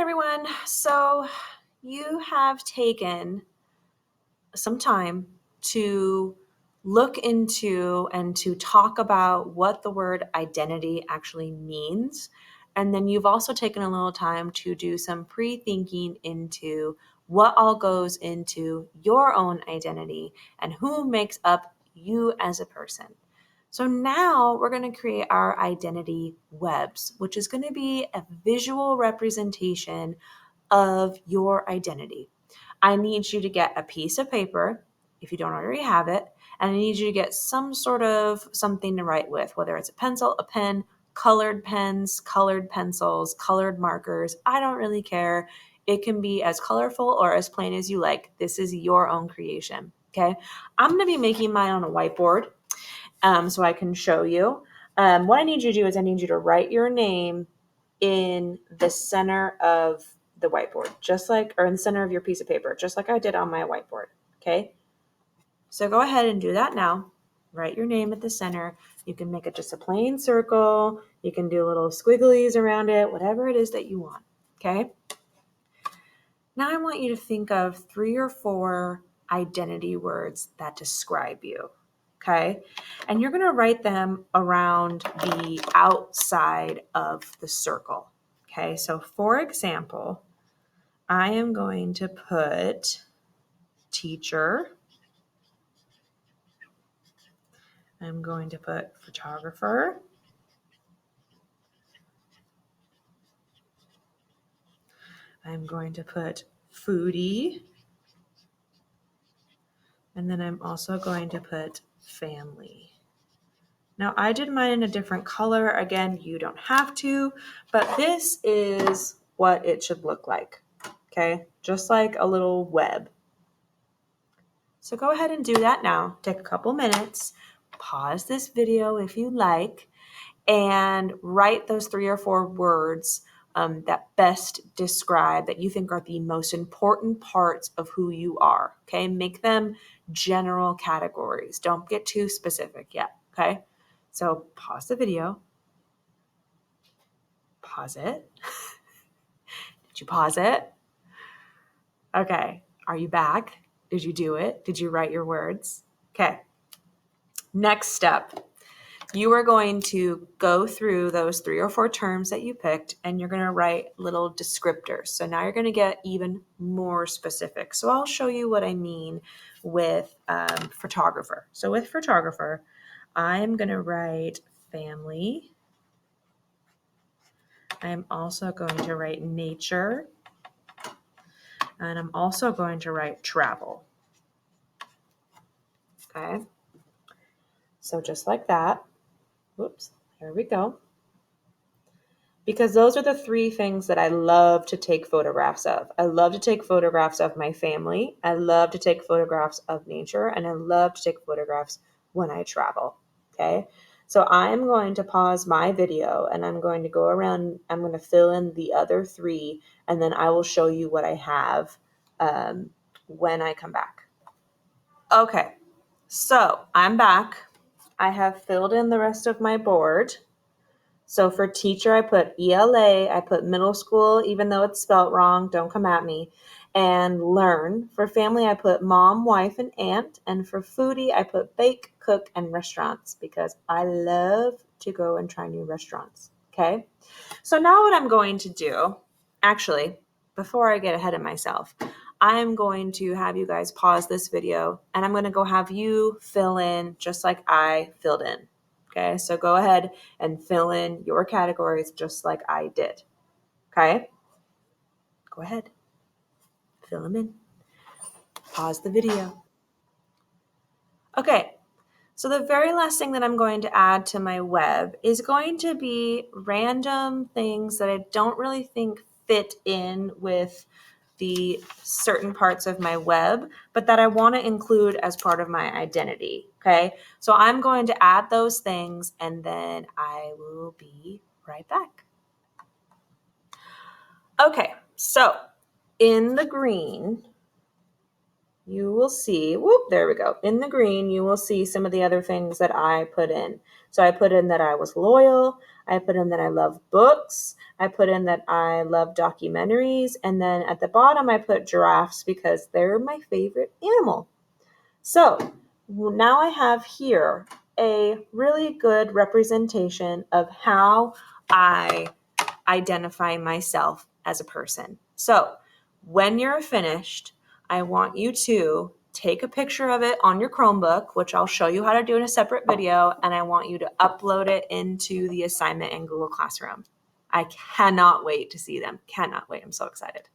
everyone. So you have taken some time to look into and to talk about what the word identity actually means. And then you've also taken a little time to do some pre-thinking into what all goes into your own identity and who makes up you as a person. So now we're going to create our identity webs, which is going to be a visual representation of your identity. I need you to get a piece of paper, if you don't already have it, and I need you to get some sort of something to write with, whether it's a pencil, a pen, colored pens, colored pencils, colored markers. I don't really care. It can be as colorful or as plain as you like. This is your own creation. Okay. I'm going to be making mine on a whiteboard so I can show you. What I need you to do is I need you to write your name in the center of the whiteboard, or in the center of your piece of paper, just like I did on my whiteboard. Okay. So go ahead and do that now. Write your name at the center. You can make it just a plain circle. You can do little squigglies around it, whatever it is that you want. Okay. Now I want you to think of 3 or 4 identity words that describe you. Okay. And you're going to write them around the outside of the circle. Okay. So for example, I am going to put teacher. I'm going to put photographer. I'm going to put foodie. And then I'm also going to put family. Now I did mine in a different color. Again, you don't have to, but this is what it should look like. Okay, just like a little web. So go ahead and do that now. Take a couple minutes, pause this video if you like, and write those 3 or 4 words that best describe, that you think are the most important parts of who you are. Okay, make them general categories. Don't get too specific yet. Okay, so pause the video. Pause it. Did you pause it? Okay, are you back? Did you do it? Did you write your words? Okay, next step. You are going to go through those 3 or 4 terms that you picked, and you're going to write little descriptors. So now you're going to get even more specific. So I'll show you what I mean with photographer. So with photographer, I'm going to write family. I'm also going to write nature. And I'm also going to write travel. Okay. So just like that. Whoops, there we go. Because those are the 3 things that I love to take photographs of. I love to take photographs of my family. I love to take photographs of nature. And I love to take photographs when I travel. Okay. So I'm going to pause my video and I'm going to go around. I'm going to fill in the other 3, and then I will show you what I have when I come back. Okay. So I'm back. I have filled in the rest of my board. So for teacher, I put ELA, I put middle school, even though it's spelled wrong, don't come at me, and learn. For family, I put mom, wife, and aunt. And for foodie, I put bake, cook, and restaurants because I love to go and try new restaurants. Okay. So now what I'm going to do, actually, before I get ahead of myself, I'm going to have you guys pause this video and I'm going to go have you fill in just like I filled in. Okay, so go ahead and fill in your categories just like I did. Okay, go ahead, fill them in. Pause the video. Okay, so the very last thing that I'm going to add to my web is going to be random things that I don't really think fit in with the certain parts of my web, but that I want to include as part of my identity. Okay, so I'm going to add those things and then I will be right back. Okay, so in the green, you will see, whoop, there we go. In the green, you will see some of the other things that I put in. So I put in that I was loyal. I put in that I love books. I put in that I love documentaries. And then at the bottom, I put giraffes because they're my favorite animal. So now I have here a really good representation of how I identify myself as a person. So when you're finished, I want you to take a picture of it on your Chromebook, which I'll show you how to do in a separate video, and I want you to upload it into the assignment in Google Classroom. I cannot wait to see them. Cannot wait. I'm so excited.